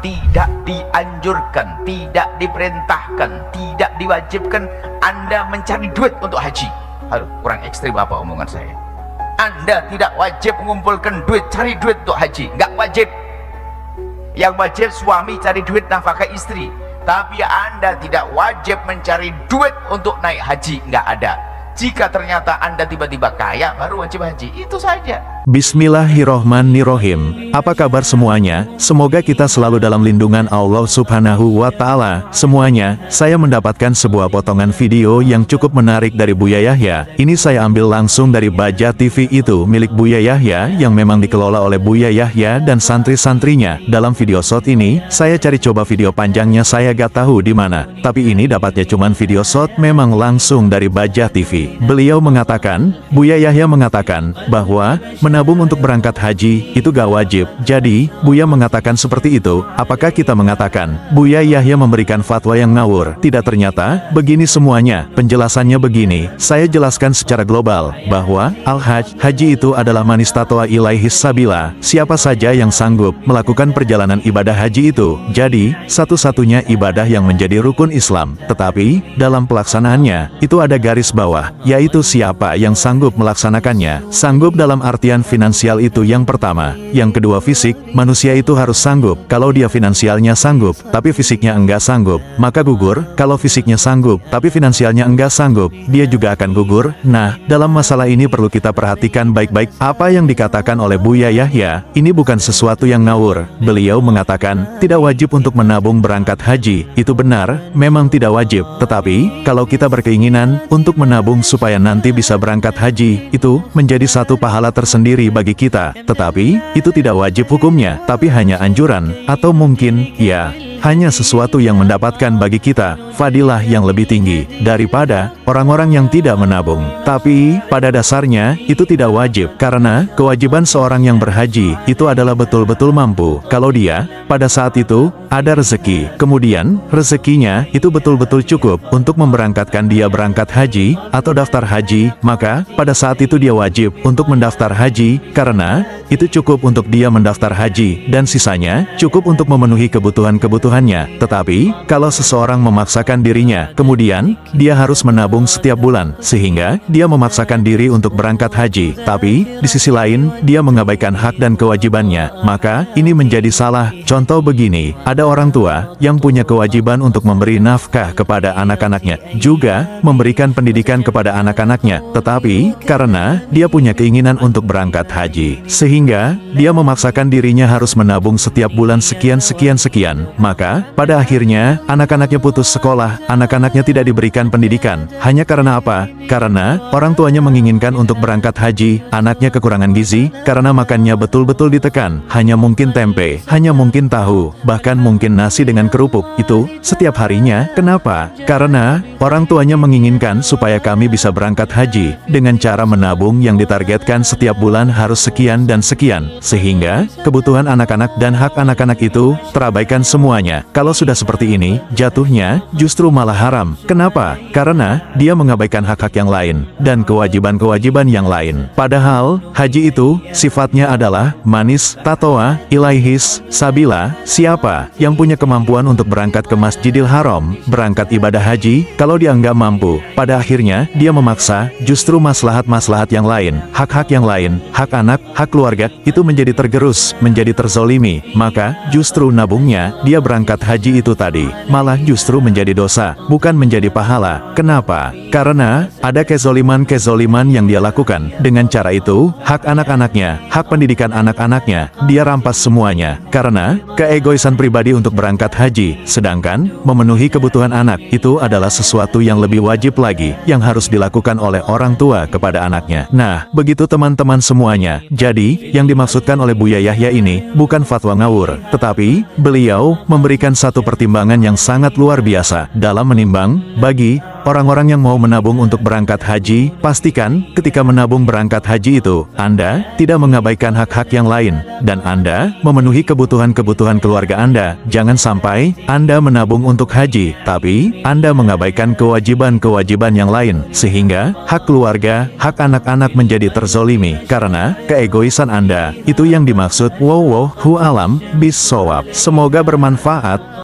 tidak dianjurkan, tidak diperintahkan, tidak diwajibkan Anda mencari duit untuk haji. Aduh, kurang ekstrim apa omongan saya? Anda tidak wajib mengumpulkan duit, cari duit untuk haji, nggak wajib. Yang wajib suami cari duit nafkah istri, tapi Anda tidak wajib mencari duit untuk naik haji, nggak ada. Jika ternyata Anda tiba-tiba kaya, baru wajib haji, itu saja. Bismillahirrohmanirrohim. Apa kabar semuanya? Semoga kita selalu dalam lindungan Allah Subhanahu wa Ta'ala. Semuanya, saya mendapatkan sebuah potongan video yang cukup menarik dari Buya Yahya. Ini saya ambil langsung dari Baja TV, itu milik Buya Yahya yang memang dikelola oleh Buya Yahya dan santri-santrinya. Dalam video short ini, saya cari coba video panjangnya, saya gak tahu di mana. Tapi ini dapatnya cuman video short, memang langsung dari Baja TV. Beliau mengatakan, Buya Yahya mengatakan bahwa menabung untuk berangkat haji itu gak wajib. Jadi, Buya mengatakan seperti itu. Apakah kita mengatakan Buya Yahya memberikan fatwa yang ngawur? Tidak, ternyata begini semuanya. Penjelasannya begini. Saya jelaskan secara global bahwa al-hajj, haji itu adalah man istata'a ilaihi sabila. Siapa saja yang sanggup melakukan perjalanan ibadah haji itu. Jadi, satu-satunya ibadah yang menjadi rukun Islam. Tetapi, dalam pelaksanaannya itu ada garis bawah, yaitu siapa yang sanggup melaksanakannya. Sanggup dalam artian finansial itu yang pertama. Yang kedua fisik, manusia itu harus sanggup. Kalau dia finansialnya sanggup, tapi fisiknya enggak sanggup, maka gugur. Kalau fisiknya sanggup, tapi finansialnya enggak sanggup, dia juga akan gugur. Nah, dalam masalah ini perlu kita perhatikan baik-baik. Apa yang dikatakan oleh Buya Yahya, ini bukan sesuatu yang ngawur. Beliau mengatakan, tidak wajib untuk menabung berangkat haji. Itu benar, memang tidak wajib. Tetapi, kalau kita berkeinginan untuk menabung supaya nanti bisa berangkat haji, itu menjadi satu pahala tersendiri bagi kita. Tetapi, itu tidak wajib hukumnya, tapi hanya anjuran, atau mungkin, ya, hanya sesuatu yang mendapatkan bagi kita fadilah yang lebih tinggi daripada orang-orang yang tidak menabung. Tapi, pada dasarnya, itu tidak wajib, karena kewajiban seorang yang berhaji itu adalah betul-betul mampu. Kalau dia, pada saat itu, ada rezeki, kemudian, rezekinya itu betul-betul cukup untuk memberangkatkan dia berangkat haji, atau daftar haji, maka, pada saat itu dia wajib untuk mendaftar haji, karena, itu cukup untuk dia mendaftar haji, dan sisanya, cukup untuk memenuhi kebutuhan-kebutuhannya. Tetapi, kalau seseorang memaksakan dirinya, kemudian, dia harus menabung setiap bulan, sehingga, dia memaksakan diri untuk berangkat haji, tapi, di sisi lain, dia mengabaikan hak dan kewajibannya, maka, ini menjadi salah. Contoh begini, ada orang tua, yang punya kewajiban untuk memberi nafkah kepada anak-anaknya, juga, memberikan pendidikan kepada anak-anaknya, tetapi, karena, dia punya keinginan untuk berangkat haji, sehingga, dia memaksakan dirinya harus menabung setiap bulan sekian-sekian-sekian, maka, pada akhirnya, anak-anaknya putus sekolah, anak-anaknya tidak diberikan pendidikan. Hanya karena apa? Karena, orang tuanya menginginkan untuk berangkat haji, anaknya kekurangan gizi, karena makannya betul-betul ditekan, hanya mungkin tempe, hanya mungkin tahu, bahkan mungkin nasi dengan kerupuk, itu, setiap harinya. Kenapa? Karena, orang tuanya menginginkan supaya kami bisa berangkat haji, dengan cara menabung yang ditargetkan setiap bulan harus sekian dan sekian, sehingga, kebutuhan anak-anak dan hak anak-anak itu, terabaikan semuanya. Kalau sudah seperti ini, jatuhnya justru malah haram. Kenapa? Karena dia mengabaikan hak-hak yang lain dan kewajiban-kewajiban yang lain. Padahal, haji itu sifatnya adalah manis tatoa ilaihis sabila. Siapa yang punya kemampuan untuk berangkat ke Masjidil Haram, berangkat ibadah haji, kalau dia nggak mampu, pada akhirnya dia memaksa, justru maslahat-maslahat yang lain, hak-hak yang lain, hak anak, hak keluarga, itu menjadi tergerus, menjadi terzolimi. Maka, justru nabungnya, dia berangkat haji itu tadi, malah justru menjadi dosa, bukan menjadi pahala. Kenapa? Karena, ada kezoliman-kezoliman yang dia lakukan. Dengan cara itu, hak anak-anaknya, hak pendidikan anak-anaknya, dia rampas semuanya. Karena, keegoisan pribadi untuk berangkat haji, sedangkan, memenuhi kebutuhan anak, itu adalah sesuatu yang lebih wajib lagi, yang harus dilakukan oleh orang tua kepada anaknya. Nah, begitu teman-teman semuanya. Jadi, yang dimaksudkan oleh Buya Yahya ini, bukan fatwa ngawur, tetapi, beliau memberikan satu pertimbangan yang sangat luar biasa dalam menimbang bagi orang-orang yang mau menabung untuk berangkat haji, pastikan ketika menabung berangkat haji itu, Anda tidak mengabaikan hak-hak yang lain, dan Anda memenuhi kebutuhan-kebutuhan keluarga Anda. Jangan sampai Anda menabung untuk haji, tapi Anda mengabaikan kewajiban-kewajiban yang lain, sehingga hak keluarga, hak anak-anak menjadi terzolimi, karena keegoisan Anda. Itu yang dimaksud. Wallahu a'lam bishawab. Semoga bermanfaat.